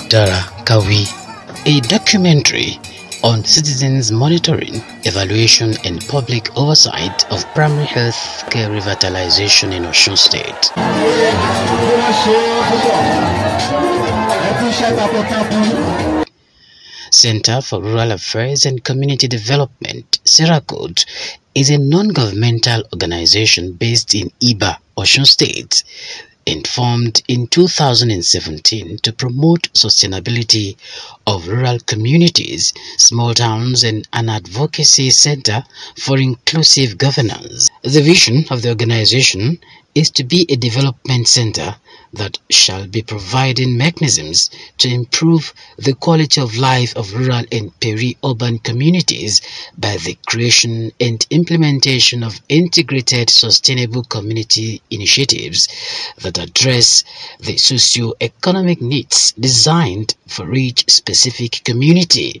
Dara, Kawi, a documentary on citizens monitoring, evaluation and public oversight of primary health care revitalization in Osun State. Center for Rural Affairs and Community Development, CERACODE, is a non-governmental organization based in Iba, Osun State, and formed in 2017 to promote sustainability of rural communities, small towns, and an advocacy center for inclusive governance. The vision of the organization is to be a development center that shall be providing mechanisms to improve the quality of life of rural and peri-urban communities by the creation and implementation of integrated sustainable community initiatives that address the socio-economic needs designed for each specific community.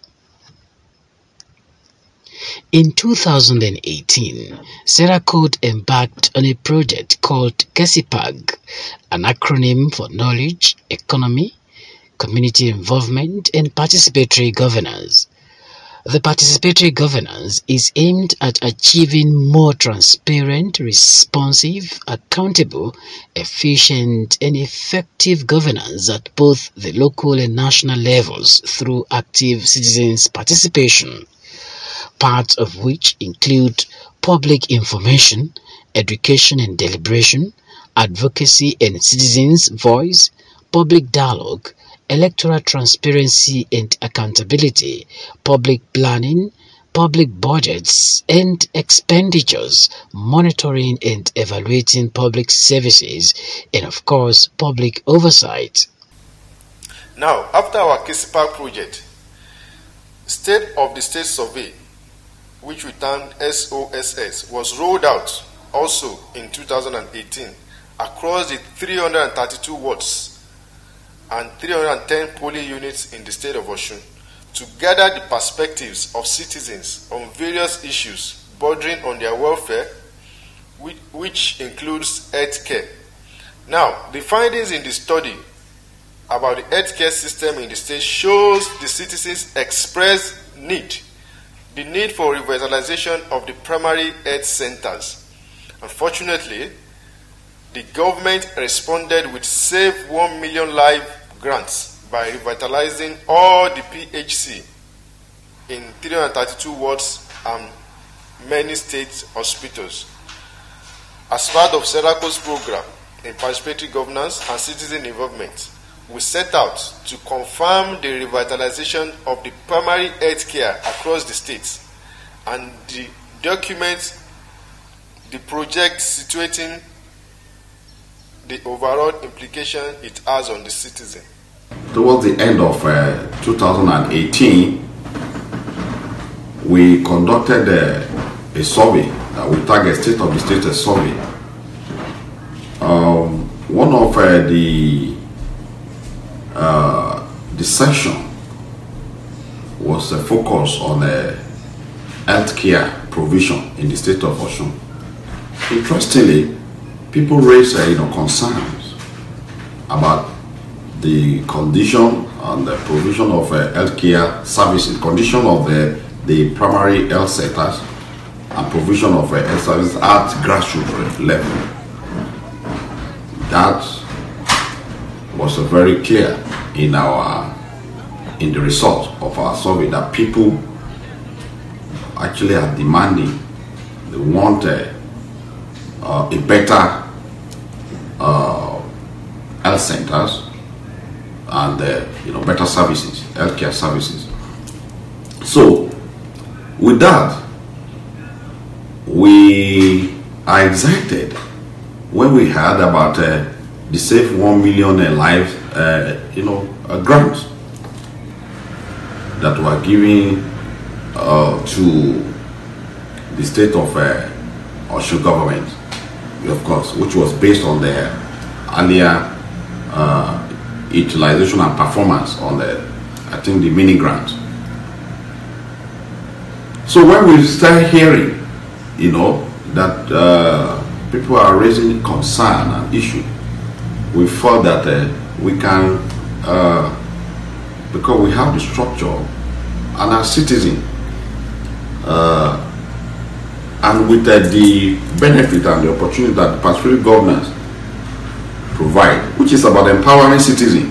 In 2018, CERACODE embarked on a project called KECIPARG, an acronym for Knowledge, Economy, Community Involvement and Participatory Governance. The participatory governance is aimed at achieving more transparent, responsive, accountable, efficient and effective governance at both the local and national levels through active citizens' participation, parts of which include public information, education and deliberation, advocacy and citizens' voice, public dialogue, electoral transparency and accountability, public planning, public budgets and expenditures, monitoring and evaluating public services, and of course, public oversight. Now, after our KECIPARG project, State of the State Survey, which we termed SOSS, was rolled out also in 2018 across the 332 wards and 310 polling units in the state of Osun to gather the perspectives of citizens on various issues bordering on their welfare, which includes health care. Now, the findings in the study about the healthcare system in the state shows the citizens express the need for revitalization of the primary health centers. Unfortunately, the government responded with Save 1 Million Life grants by revitalizing all the PHC in 332 wards and many state hospitals. As part of CERACODE's program in participatory governance and citizen involvement, we set out to confirm the revitalization of the primary health care across the states and document the project situating the overall implication it has on the citizen. Towards the end of 2018, we conducted a survey that we target State of the State survey. One of the section was a focus on healthcare provision in the state of Osun. Interestingly, people raised concerns about the condition and the provision of healthcare services, condition of the primary health centers, and provision of health services at grassroots level. That was very clear in the result of our survey, that people actually are demanding, they want a better health centers and better services, healthcare services. So with that, we are excited when we heard about the Save 1 Million Lives grants that were given to the state of Osun government, of course, which was based on the earlier utilization and performance on the mini grant. So when we start hearing, that people are raising concern and issue, we thought that we can, because we have the structure and our citizen, and with the benefit and the opportunity that participatory governance provide, which is about empowering citizens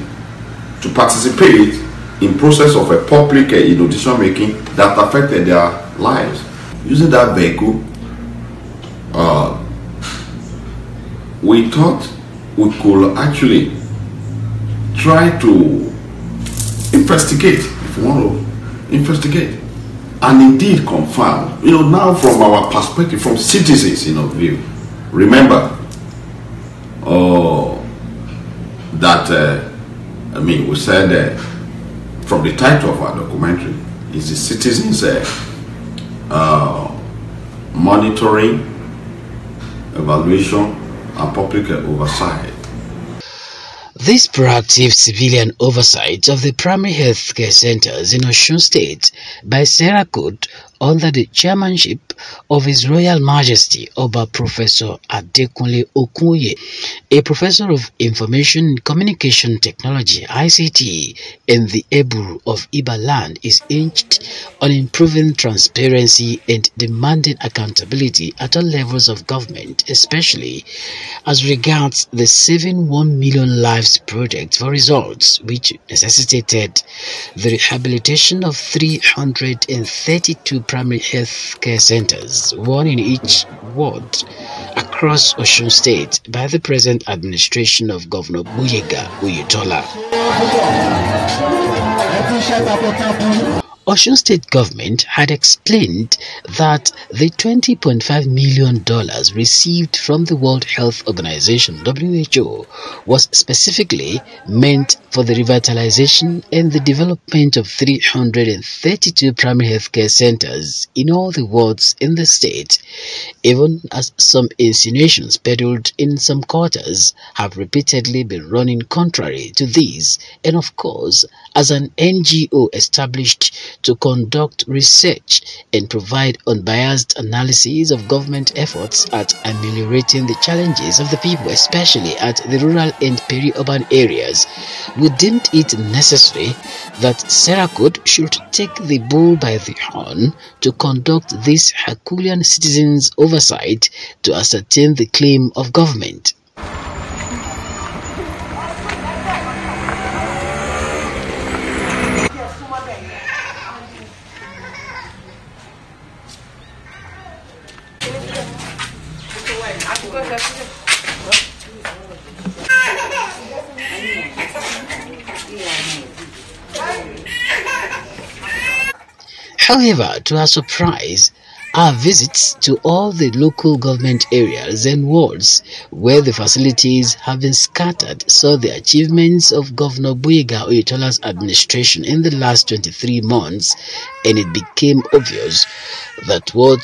to participate in process of a public decision making that affected their lives. Using that vehicle, we thought we could actually try to investigate, if you want to investigate, and indeed confirm, now from our perspective, from citizens view. Remember that we said from the title of our documentary is the citizens monitoring, evaluation, and public oversight. This proactive civilian oversight of the primary health care centers in Osun State by CERACODE under the chairmanship of His Royal Majesty Oba Professor Adekunle Okunye, a professor of Information and Communication Technology (ICT) in the Eburu of Iba land, is hinged on improving transparency and demanding accountability at all levels of government, especially as regards the Saving 1 Million Lives project for results, which necessitated the rehabilitation of 332 primary health care centers, one in each ward across Osun State, by the present administration of Governor Gbóyèga Oyètọ́lá. Osun State government had explained that the $20.5 million received from the World Health Organization (WHO) was specifically meant for the revitalization and the development of 332 primary health care centers in all the wards in the state, even as some insinuations peddled in some quarters have repeatedly been running contrary to these, and of course, as an NGO established to conduct research and provide unbiased analysis of government efforts at ameliorating the challenges of the people, especially at the rural and peri-urban areas, we deemed it necessary that CERACODE should take the bull by the horn to conduct this Herculean citizens' oversight to ascertain the claim of government. However, to our surprise, our visits to all the local government areas and wards where the facilities have been scattered saw the achievements of Governor Gbóyèga Oyètọ́lá's administration in the last 23 months, and it became obvious that what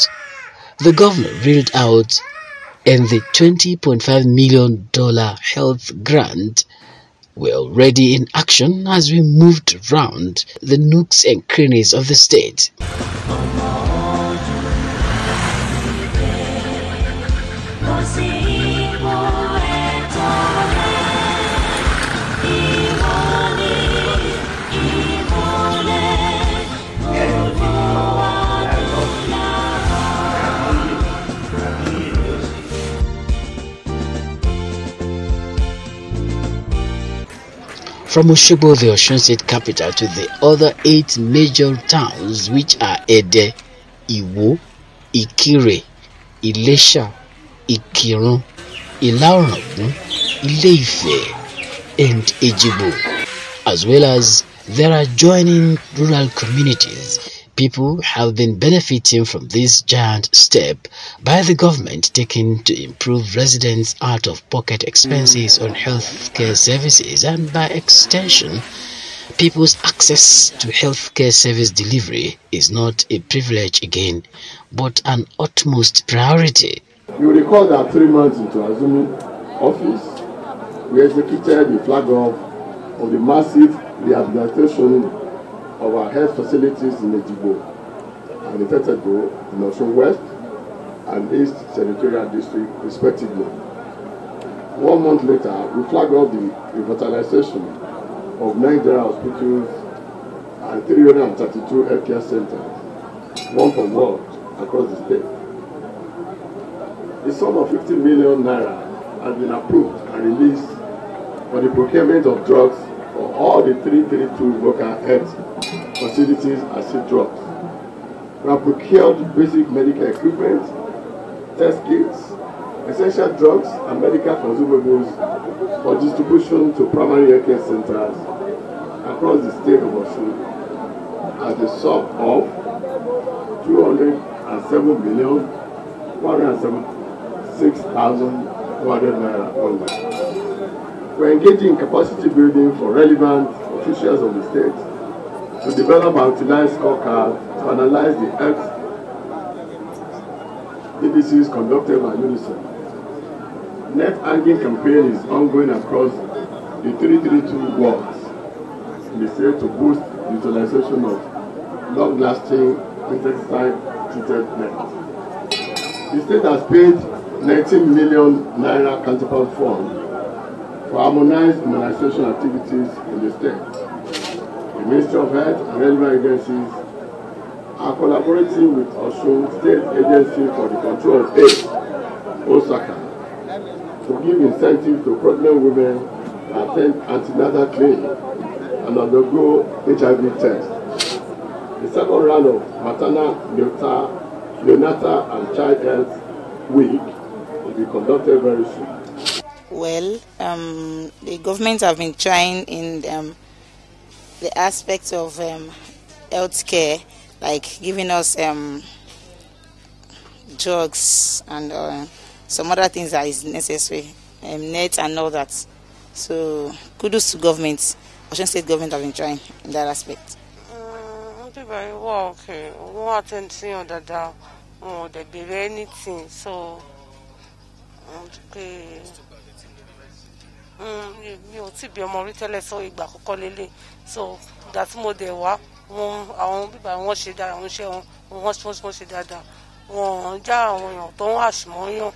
the governor reeled out in the $20.5 million health grant were already in action as we moved round the nooks and crannies of the state. From Osogbo, the Osun State capital, to the other 8 major towns, which are Ede, Iwo, Ikire, Ilesha, Ikirun, Ilaorangun, Ile-Ife, and Ejigbo, as well as their adjoining rural communities. People have been benefiting from this giant step by the government taken to improve residents' out-of-pocket expenses on healthcare services, and by extension, people's access to healthcare service delivery is not a privilege again, but an utmost priority. You will recall that 3 months into assuming office, we executed the flag off of the massive rehabilitation of our health facilities in Ejigbo and in Tetego, in Osun West and East Senatorial District, respectively. 1 month later, we flagged off the revitalization of 9 dara hospitals and 332 healthcare centers, one for world, across the state. The sum of 50 million naira has been approved and released for the procurement of drugs for all the 332 local health facilities as seed drugs. We have procured basic medical equipment, test kits, essential drugs and medical consumables for distribution to primary healthcare centers across the state of Osun at the sum of 207,176,200 naira only. We are engaging in capacity building for relevant officials of the state to develop and utilize scorecards to analyze the health indices conducted by UNICEF. Net hanging campaign is ongoing across the 332 wards in the state to boost utilization of long-lasting insecticide-treated nets. The state has paid 19 million naira counterpart fund for harmonized immunization activities in the state. The Ministry of Health and relevant agencies are collaborating with Osun State Agency for the Control of AIDS, Osaka, to give incentives to pregnant women to attend antenatal clinic and undergo HIV tests. The second round of maternal, neonatal and child health week will be conducted very soon. Well, the government have been trying in the aspects of healthcare, like giving us drugs and some other things that is necessary, net and all that. So kudos to government. Osun State government have been trying in that aspect. Very well, okay. We won't attend to that there be anything. So okay. You see, be more retail so ìgbà àkọ́kọ́ lélẹ̀. So that's more there. Àwọn bíbá wọn ṣe dára, wọn ṣe dáadáa. Wọn já àwọn èèyàn tó ń àṣìmọ́yàn.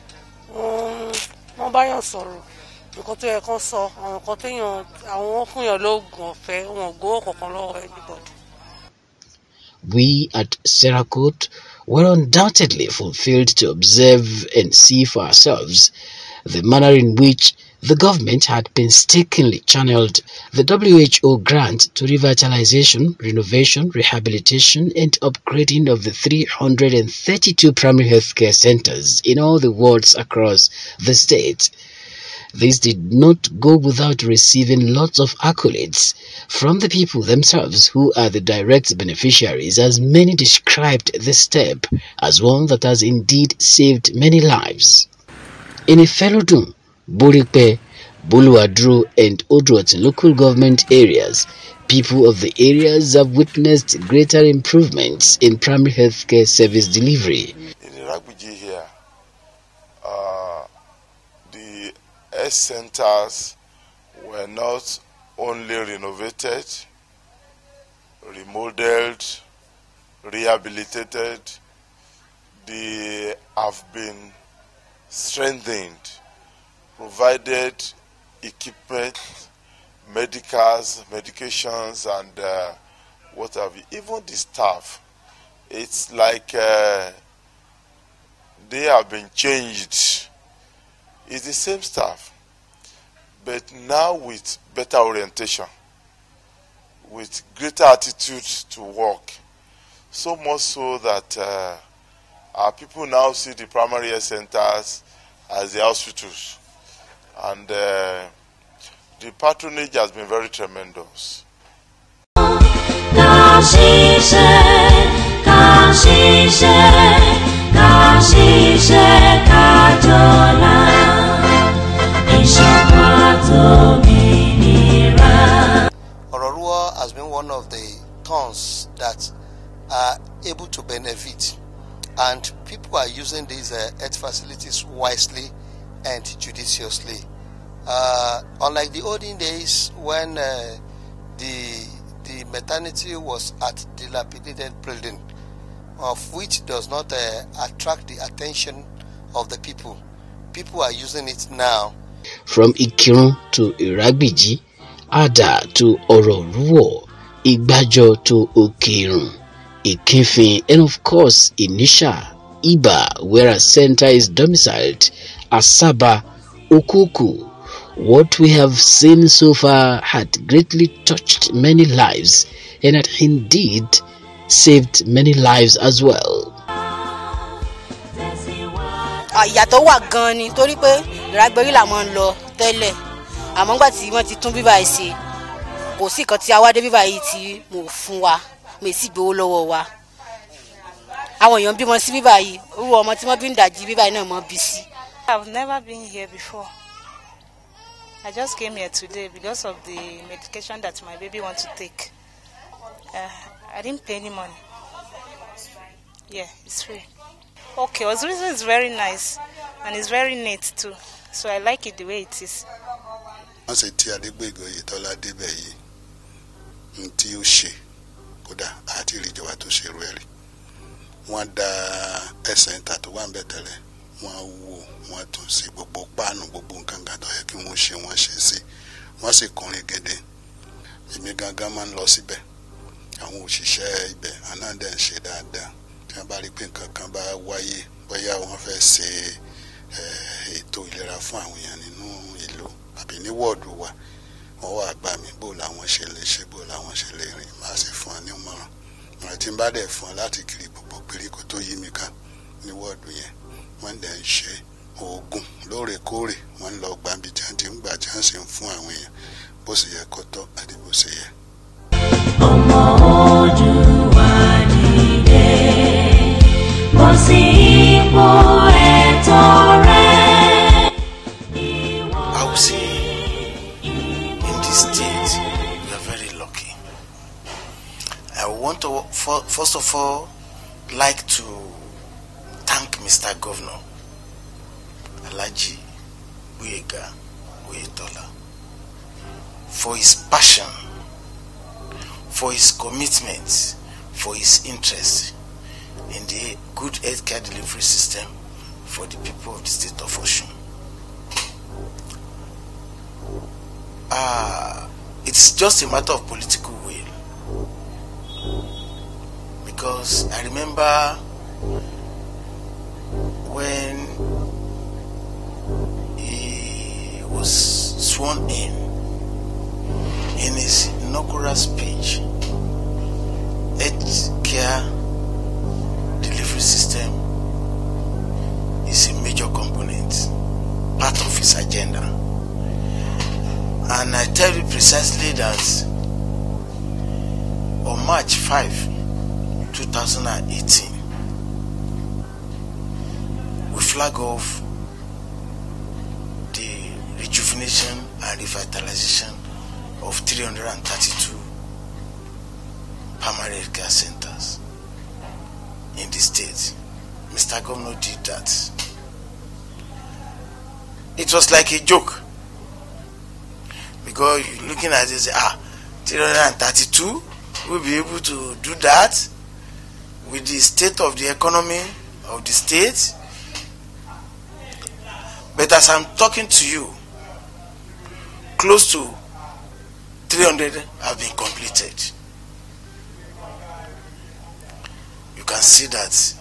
Wọ́n bá yàn sọ̀rọ̀. Nǹkan tó yẹ kán sọ, àwọn nǹkan téèyàn àwọn fún yàn lóògùn ọ̀fẹ́, wọn gbowó kankan lọ́wọ́ anybody. We at CERACODE were undoubtedly fulfilled to observe and see for ourselves the manner in which the government had painstakingly channeled the WHO grant to revitalization, renovation, rehabilitation and upgrading of the 332 primary healthcare centers in all the wards across the state. This did not go without receiving lots of accolades from the people themselves, who are the direct beneficiaries, as many described this step as one that has indeed saved many lives. In Ifelodun, Buripe, Buluadru and Odrot local government areas, people of the areas have witnessed greater improvements in primary healthcare service delivery. In Abridged here, the health centers were not only renovated, remodeled, rehabilitated, they have been strengthened, provided equipment, medicals, medications, and what have you. Even the staff, it's like they have been changed. It's the same staff, but now with better orientation, with greater attitude to work. so much so that our people now see the primary health centers as the hospitals. And the patronage has been very tremendous. Ororua has been one of the towns that are able to benefit, and people are using these health facilities wisely and judiciously. Unlike the olden days when the maternity was at dilapidated building, of which does not attract the attention of the people. People are using it now. From Ikirun to Iragbiji, Ada to Ororua, Igbajo to Okirun, Ikinfin, and of course Inisha, Iba, where a center is domiciled, Asaba, Okuku. What we have seen so far had greatly touched many lives and had indeed saved many lives as well. Ìyàtọ̀ wà gan ni torí pé Ìrágbérí là máa ń lọ tẹ́lẹ̀ àmọ́ nígbà tí wọ́n ti tún bíbá yìí ṣe kò sí nǹkan tí a wá dé bíbá yìí tí mo fún wa mo sì gbowó lọ́wọ́ wa àwọn èèyàn bímọ sí bíbá yìí irú ọmọ tí wọ́n bí ń dàjí bíbá yìí náà mọ́ bí sí. I've never been here before. I just came here today because of the medication that my baby wants to take. I didn't pay any money. Yeah, it's free. Okay, Osun is very nice and it's very neat too. So I like it the way it is. I say Adegbegoye Tola Debeyi nti o se kódà àti rijowa tó ṣe really. Wọ́n dá center tó wà ńbẹ̀ tẹ́lẹ̀. Wọ́n wò wọ́n tún sí gbogbo páànù gbogbo nǹkan kan tó yẹ kí wọ́n ṣe sí. Wọ́n sì kọrin gẹ́dẹ́. Èmi gangan máa ń lọ síbẹ̀. Àwọn òṣìṣẹ́ ibẹ̀ àná dẹ̀ ń ṣe dáadáa. Tí wọ́n bá rí pé nǹkan kan bá wáyé bóyá wọ́n fẹ́ ṣe ètò ìlera fún àwọn èèyàn nínú ìlú àbí ní wọ́ọ̀dù wa wọ́n wá gbà mí bó làwọn ṣe lè ṣe bó làwọn ṣe lè rìn máa sì fún ọ ní ìmọ̀ràn. Mọ̀ràn tí ń bá dẹ̀ fún ọ láti kiri gbogbo gbèríko tó yí mi ká ní wọ́ọ̀dù yẹn wọ́n dẹ̀ ń ṣe oògùn lóòrèkóòrè wọ́n ń lọ gbàǹbì tí wọ́n ti ń gbà tí wọ́n sì ń fún àwọn èèyàn bó sì yẹ kó tọ́ àti bó sì yẹ. Ọmọ ojú wa dìde bọ́ sí ipò ẹ̀tọ́ rẹ̀. I would say in this state we are very lucky. I want to first of all like to thank Mr. Governor Alhaji Gboyega Oyetola for his passion, for his commitment, for his interest in the good healthcare delivery system for the people of the state of Osun. It's just a matter of political will, because I remember when he was sworn in his inaugural speech, healthcare delivery system is a major component, part of his agenda. And I tell you precisely that on March 5, 2018, we flag off the rejuvenation and revitalization of 332 primary care centers in the state. Mr. Governor did that. It was like a joke, because you're looking at it, 332 will be able to do that with the state of the economy of the state. But as I'm talking to you, close to 300 have been completed. You can see that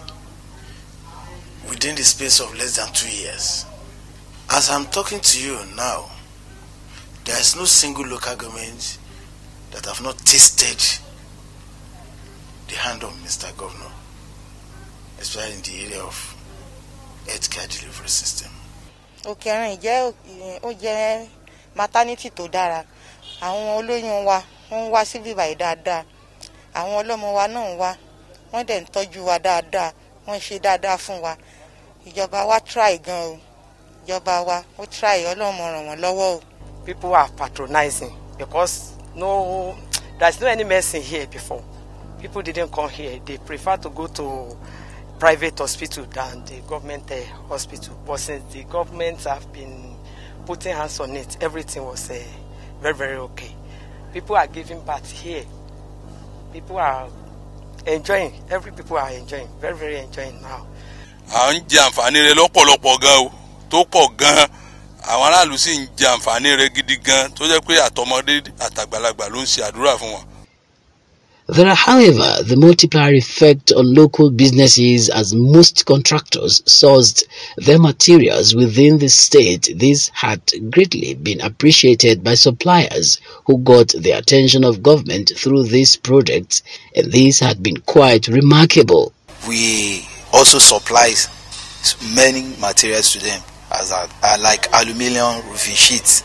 within the space of less than 2 years. As I'm talking to you now, there is no single local government that have not tasted the hand of Mr. Governor, especially in the area of healthcare delivery system. Okay, ó jẹ́ maternity tó dára. Àwọn olóyún wa wọ́n wá síbí báyìí dáadáa. Àwọn ọlọ́mọ wa náà wá. Wọ́n dẹ̀ ń tọ́jú wa dáadáa. Wọ́n ṣe dáadáa fún wa. Ìjọba wa try gan o. Ìjọba wa ó try Ọlọ́run ràn wọ́n lọ́wọ́ o. People are patronizing because there's no any medicine here before. People didn't come here. They prefer to go to private hospital than the government hospital. But since the government have been putting hands on it, everything was very, very okay. People are giving birth here. People are enjoying. People are enjoying. Very, very enjoying now. À ń jẹ àǹfààní rẹ̀ lọ́pọ̀lọpọ̀ gan o, tó pọ̀ gan. Àwọn aráàlú sì ń jẹ àǹfààní rẹ̀ gidi gan, tó jẹ́ pé àtọmọdé àtàgbàlagbà ló ń ṣe àdúrà fún wọn. There are, however, the multiplier effect on local businesses as most contractors sourced their materials within the state. This had greatly been appreciated by suppliers who got the attention of government through these projects, and this had been quite remarkable. We also supply many materials to them, as like aluminium roofing sheets,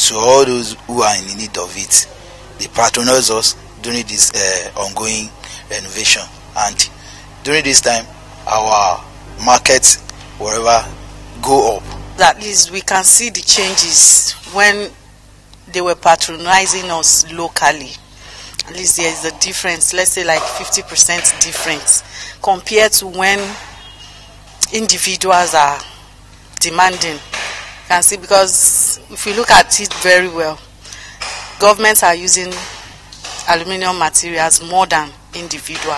to all those who are in need of it. They patronize us during this ongoing renovation, and during this time our markets wherever go up. At least we can see the changes when they were patronizing us locally. At least there is a difference, let's say like 50% difference compared to when individuals are demanding. You can see, because if you look at it very well, governments are using aluminium materials more than individual,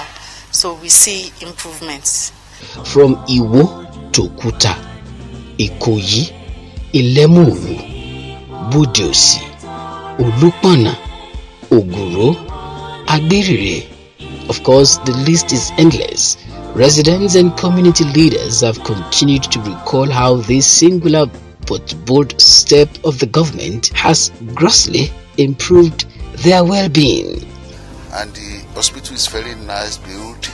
so we see improvements. From Iwo to Kuta, Ikoyi, Ilemuwu, Budiosi, Olupana, Oguro, Agbirire. Of course, the list is endless. Residents and community leaders have continued to recall how this singular but bold step of the government has grossly improved their well-being. And the hospital is very nice built,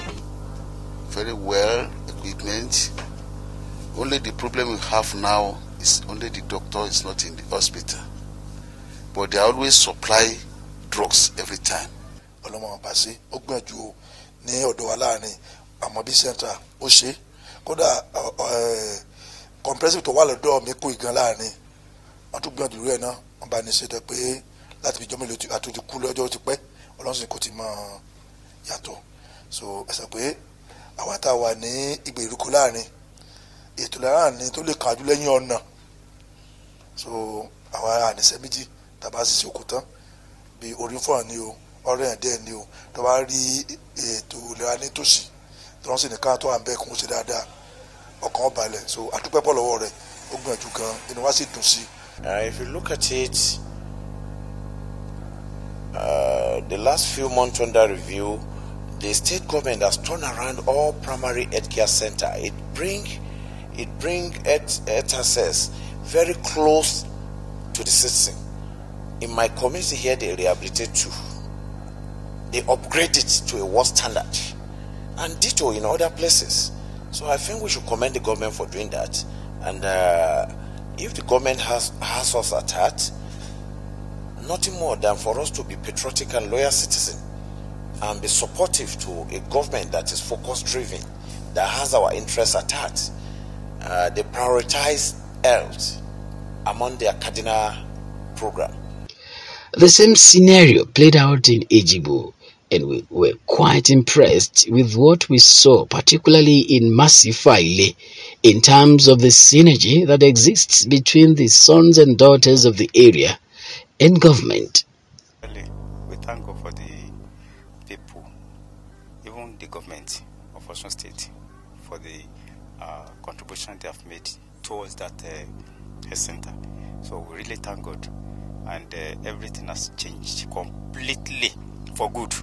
very well equipment. Only the problem we have now is only the doctor is not in the hospital, but they always supply drugs every time. Compressive to wà lọ́dọ̀ mi kó igan láàrin wọ́n tún gbìyànjú rẹ̀ náà wọ́n bá ní ṣe tẹ́ pé láti fi jọ́mọ́ ìlú àtúntò kú lọ́jọ́ ti pẹ́ ọlọ́sìn kò ti mọ yàtọ̀. So ẹ̀sẹ̀ pé àwa tá a wà ní ìgbèríko láàrin ètò láàrin tó lè kájú lẹ́yìn ọ̀nà, so àwa àníṣe méjì tàbá sì ṣe òkú tán bí orí fọ́ọ̀n ni o ọ̀rẹ́ ẹ̀dẹ́ ni o tó bá rí ètò ìlera nítòsí tó wọ́n sì ní ká tó à ń bẹ́ẹ̀ kún ṣe dáadáa. So if you look at it, the last few months under review, the state government has turned around all primary healthcare center. It bring health access very close to the citizen. In my community here, they rehabilitate too. They upgrade it to a world standard, and ditto in other places. So I think we should commend the government for doing that. And if the government has us at heart, nothing more than for us to be patriotic and loyal citizens and be supportive to a government that is focus-driven, that has our interests at heart. They prioritize health among their cardinal program. The same scenario played out in Ejibo, and we were quite impressed with what we saw, particularly in Masifaile, in terms of the synergy that exists between the sons and daughters of the area and government. We thank God for the people, even the government of Osun State, for the contribution they have made towards that health center. So we really thank God, and everything has changed completely for good.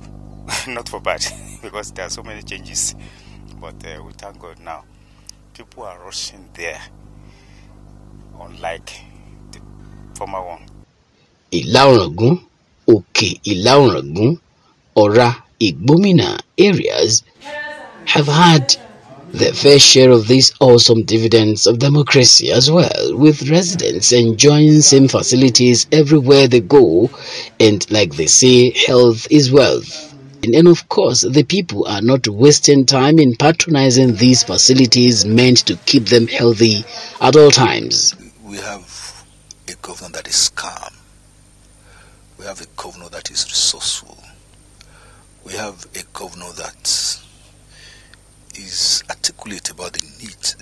Not for bad, because there are so many changes, but we thank God now. People are rushing there, unlike the former one. Ìlà-Ọ̀ràngún, Òkè Ìlà-Ọ̀ràngún, Ọ̀rá Igbomina areas have had their fair share of these awesome dividends of democracy as well, with residents enjoying same facilities everywhere they go, and like they say, health is wealth. And of course, the people are not wasting time in patronizing these facilities meant to keep them healthy at all times. We have a governor that is calm. We have a governor that is resourceful. We have a governor that is articulate about the needs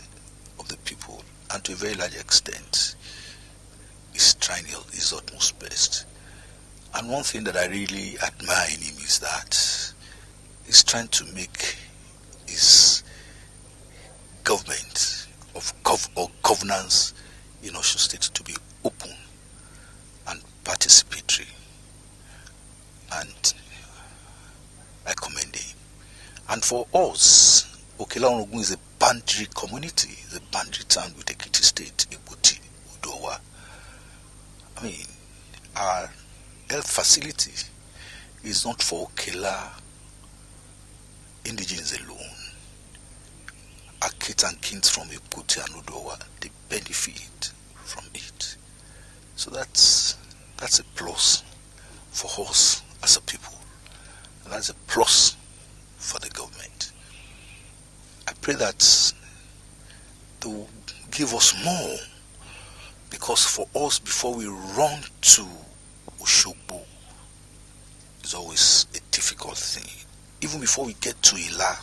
of the people, and to a very large extent is trying his utmost best. And one thing that I really admire in him is that he's trying to make his government or governance in Osun State to be open and participatory, and I commend him. And for us, Okela is a boundary community, it's a boundary town with Ekiti State, Ekiti, Udowa. I mean, our health facility is not for Okela indigenes alone. Our kids and kins from Ekiti and Udowa, they benefit from it. So that's a plus for us as a people. And that's a plus for the government. I pray that they will give us more, because for us, before we run to Oshogbo, is always a difficult thing. Even before we get to Ila.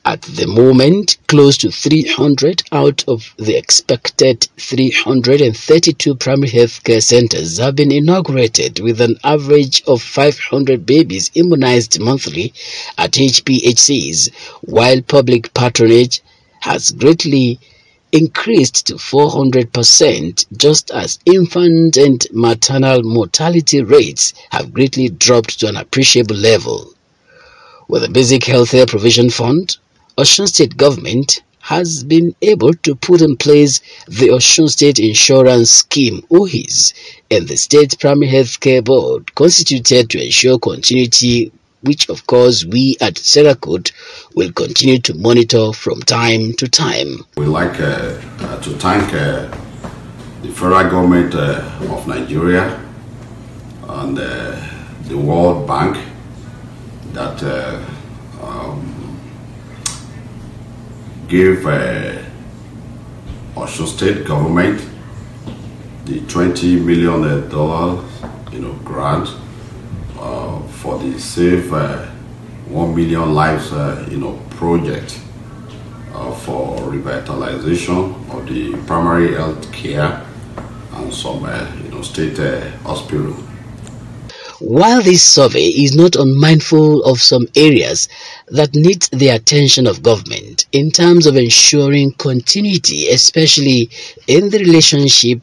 At the moment, close to 300 out of the expected 332 primary health care centers have been inaugurated, with an average of 500 babies immunized monthly at HPHCs, while public patronage has greatly increased to 400%, just as infant and maternal mortality rates have greatly dropped to an appreciable level. With the Basic Healthcare Provision Fund, Osun State government has been able to put in place the Osun State Insurance Scheme (OHIS) and the State Primary Health Care Board, constituted to ensure continuity, which of course we at CERACODE will continue to monitor from time to time. We'd like to thank the federal government of Nigeria and the World Bank that gave Osun State government the $20 million grant for the Save 1 Million Lives project for revitalization of the primary health care and some state hospitals. While this survey is not unmindful of some areas that need the attention of government in terms of ensuring continuity, especially in the relationship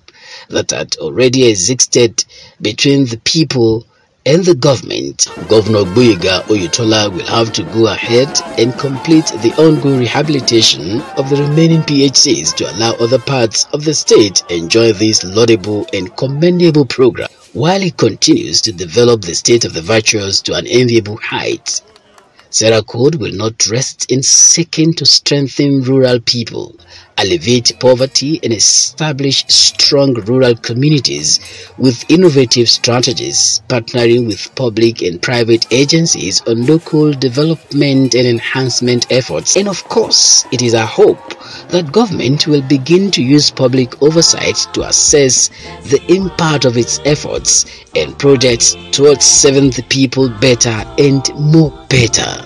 that had already existed between the people and the government, Governor Gboyega Oyetola will have to go ahead and complete the ongoing rehabilitation of the remaining PHCs to allow other parts of the state enjoy this laudable and commendable program, while he continues to develop the state of the virtuous to an enviable height. CERACODE will not rest in seeking to strengthen rural people, alleviate poverty, and establish strong rural communities with innovative strategies, partnering with public and private agencies on local development and enhancement efforts. And of course, it is our hope that government will begin to use public oversight to assess the impact of its efforts and projects towards serving the people better and more better.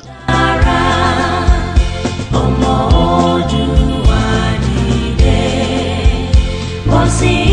See